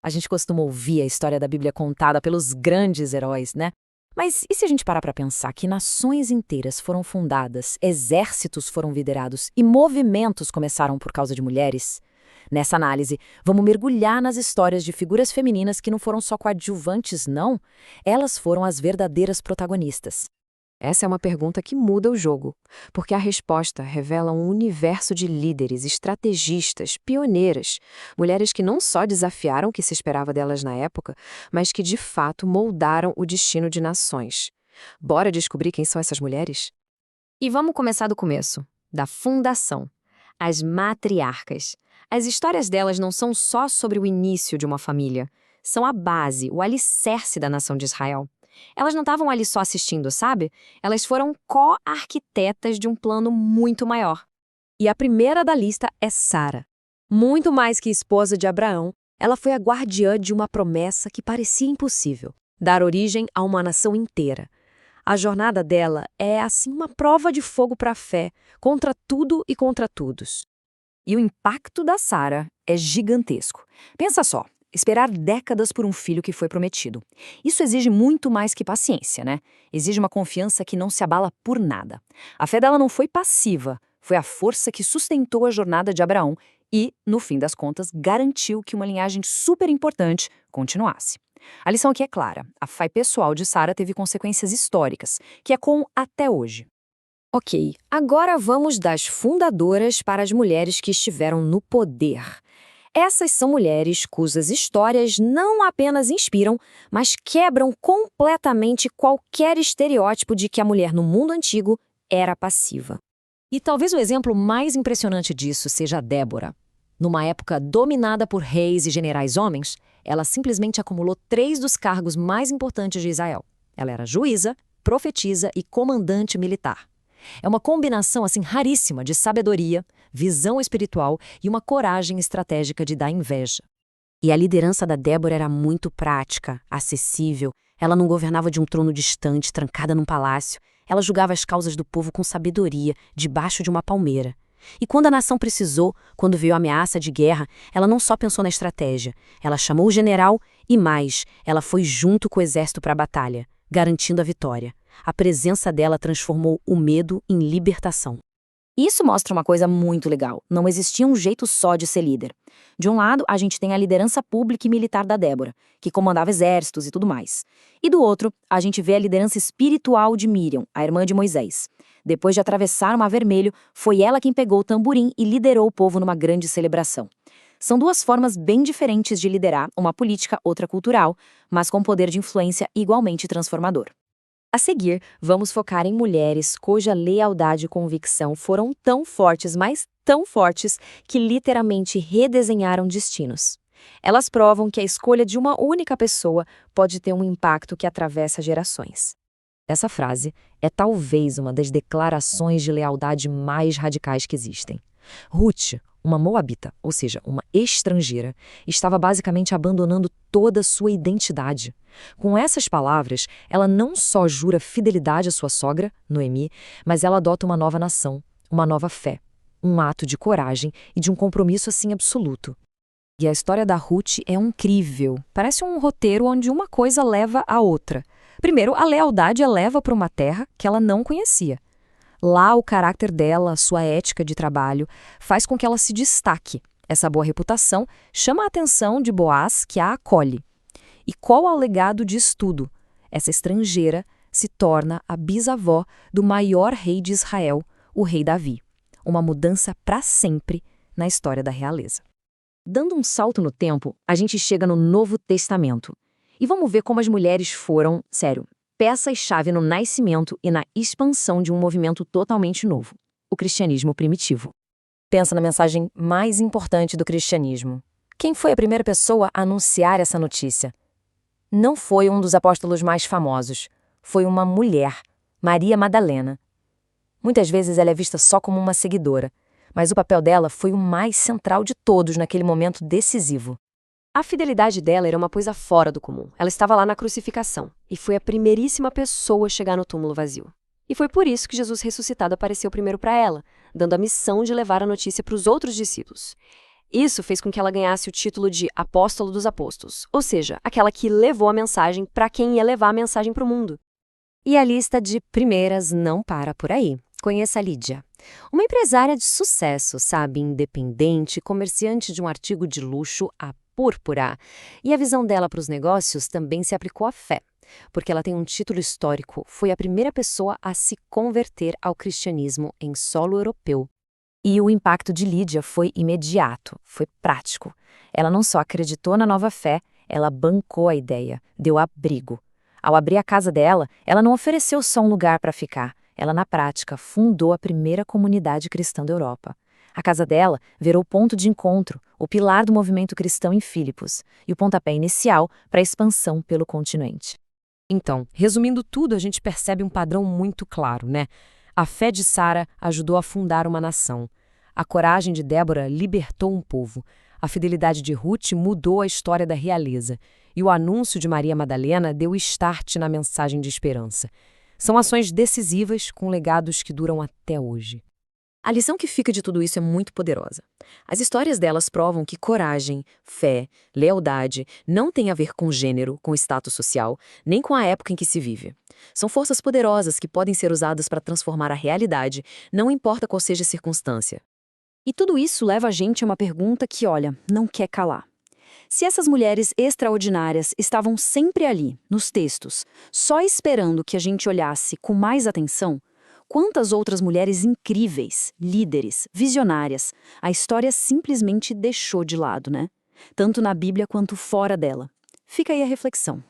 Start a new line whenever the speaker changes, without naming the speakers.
A gente costuma ouvir a história da Bíblia contada pelos grandes heróis, né? Mas e se a gente parar para pensar que nações inteiras foram fundadas, exércitos foram liderados e movimentos começaram por causa de mulheres? Nessa análise, vamos mergulhar nas histórias de figuras femininas que não foram só coadjuvantes, não. Elas foram as verdadeiras protagonistas.
Essa é uma pergunta que muda o jogo, porque a resposta revela um universo de líderes, estrategistas, pioneiras, mulheres que não só desafiaram o que se esperava delas na época, mas que de fato moldaram o destino de nações. Bora descobrir quem são essas mulheres? E vamos começar do começo, da fundação. As matriarcas. As histórias delas não são só sobre o início de uma família, são a base, o alicerce da nação de Israel. Elas não estavam ali só assistindo, sabe? Elas foram co-arquitetas de um plano muito maior.
E a primeira da lista é Sara. Muito mais que esposa de Abraão, ela foi a guardiã de uma promessa que parecia impossível: dar origem a uma nação inteira. A jornada dela é, assim, uma prova de fogo para a fé, contra tudo e contra todos.
E o impacto da Sara é gigantesco. Pensa só. Esperar décadas por um filho que foi prometido. Isso exige muito mais que paciência, né? Exige uma confiança que não se abala por nada. A fé dela não foi passiva, foi a força que sustentou a jornada de Abraão e, no fim das contas, garantiu que uma linhagem super importante continuasse. A lição aqui é clara: a fé pessoal de Sara teve consequências históricas, que ecoam até hoje.
Ok, agora vamos das fundadoras para as mulheres que estiveram no poder. Essas são mulheres cujas histórias não apenas inspiram, mas quebram completamente qualquer estereótipo de que a mulher no mundo antigo era passiva.
E talvez o exemplo mais impressionante disso seja Débora. Numa época dominada por reis e generais homens, ela simplesmente acumulou 3 dos cargos mais importantes de Israel. Ela era juíza, profetisa e comandante militar. É uma combinação assim raríssima de sabedoria, visão espiritual e uma coragem estratégica de dar inveja.
E a liderança da Débora era muito prática, acessível. Ela não governava de um trono distante, trancada num palácio. Ela julgava as causas do povo com sabedoria, debaixo de uma palmeira. E quando a nação precisou, quando veio a ameaça de guerra, ela não só pensou na estratégia. Ela chamou o general e mais, ela foi junto com o exército para a batalha, garantindo a vitória. A presença dela transformou o medo em libertação.
Isso mostra uma coisa muito legal. Não existia um jeito só de ser líder. De um lado, a gente tem a liderança pública e militar da Débora, que comandava exércitos e tudo mais. E do outro, a gente vê a liderança espiritual de Miriam, a irmã de Moisés. Depois de atravessar o Mar Vermelho, foi ela quem pegou o tamborim e liderou o povo numa grande celebração. São 2 formas bem diferentes de liderar, uma política, outra cultural, mas com poder de influência igualmente transformador.
A seguir, vamos focar em mulheres cuja lealdade e convicção foram tão fortes, mas tão fortes, que literalmente redesenharam destinos. Elas provam que a escolha de uma única pessoa pode ter um impacto que atravessa gerações.
Essa frase é talvez uma das declarações de lealdade mais radicais que existem. Ruth, uma moabita, ou seja, uma estrangeira, estava basicamente abandonando toda a sua identidade. Com essas palavras, ela não só jura fidelidade à sua sogra, Noemi, mas ela adota uma nova nação, uma nova fé, um ato de coragem e de um compromisso assim absoluto. E a história da Ruth é incrível. Parece um roteiro onde uma coisa leva a outra. Primeiro, a lealdade a leva para uma terra que ela não conhecia. Lá, o caráter dela, a sua ética de trabalho, faz com que ela se destaque. Essa boa reputação chama a atenção de Boaz, que a acolhe. E qual é o legado disso tudo? Essa estrangeira se torna a bisavó do maior rei de Israel, o rei Davi. Uma mudança para sempre na história da realeza. Dando um salto no tempo, a gente chega no Novo Testamento. E vamos ver como as mulheres foram, peças-chave no nascimento e na expansão de um movimento totalmente novo, o cristianismo primitivo. Pensa na mensagem mais importante do cristianismo. Quem foi a primeira pessoa a anunciar essa notícia? Não foi um dos apóstolos mais famosos. Foi uma mulher, Maria Madalena. Muitas vezes ela é vista só como uma seguidora, mas o papel dela foi o mais central de todos naquele momento decisivo.
A fidelidade dela era uma coisa fora do comum. Ela estava lá na crucificação e foi a primeiríssima pessoa a chegar no túmulo vazio. E foi por isso que Jesus ressuscitado apareceu primeiro para ela, dando a missão de levar a notícia para os outros discípulos.
Isso fez com que ela ganhasse o título de Apóstolo dos Apóstolos, ou seja, aquela que levou a mensagem para quem ia levar a mensagem para o mundo.
E a lista de primeiras não para por aí. Conheça a Lídia. Uma empresária de sucesso, sabe, independente, comerciante de um artigo de luxo, a púrpura. E a visão dela para os negócios também se aplicou à fé, porque ela tem um título histórico, foi a primeira pessoa a se converter ao cristianismo em solo europeu. E o impacto de Lídia foi imediato, foi prático. Ela não só acreditou na nova fé, ela bancou a ideia, deu abrigo. Ao abrir a casa dela, ela não ofereceu só um lugar para ficar. Ela, na prática, fundou a primeira comunidade cristã da Europa. A casa dela virou o ponto de encontro, o pilar do movimento cristão em Filipos e o pontapé inicial para a expansão pelo continente.
Então, resumindo tudo, a gente percebe um padrão muito claro, né? A fé de Sara ajudou a fundar uma nação. A coragem de Débora libertou um povo. A fidelidade de Ruth mudou a história da realeza. E o anúncio de Maria Madalena deu start na mensagem de esperança. São ações decisivas com legados que duram até hoje.
A lição que fica de tudo isso é muito poderosa. As histórias delas provam que coragem, fé, lealdade não têm a ver com gênero, com status social, nem com a época em que se vive. São forças poderosas que podem ser usadas para transformar a realidade, não importa qual seja a circunstância. E tudo isso leva a gente a uma pergunta que, olha, não quer calar. Se essas mulheres extraordinárias estavam sempre ali, nos textos, só esperando que a gente olhasse com mais atenção, quantas outras mulheres incríveis, líderes, visionárias, a história simplesmente deixou de lado, né? Tanto na Bíblia quanto fora dela. Fica aí a reflexão.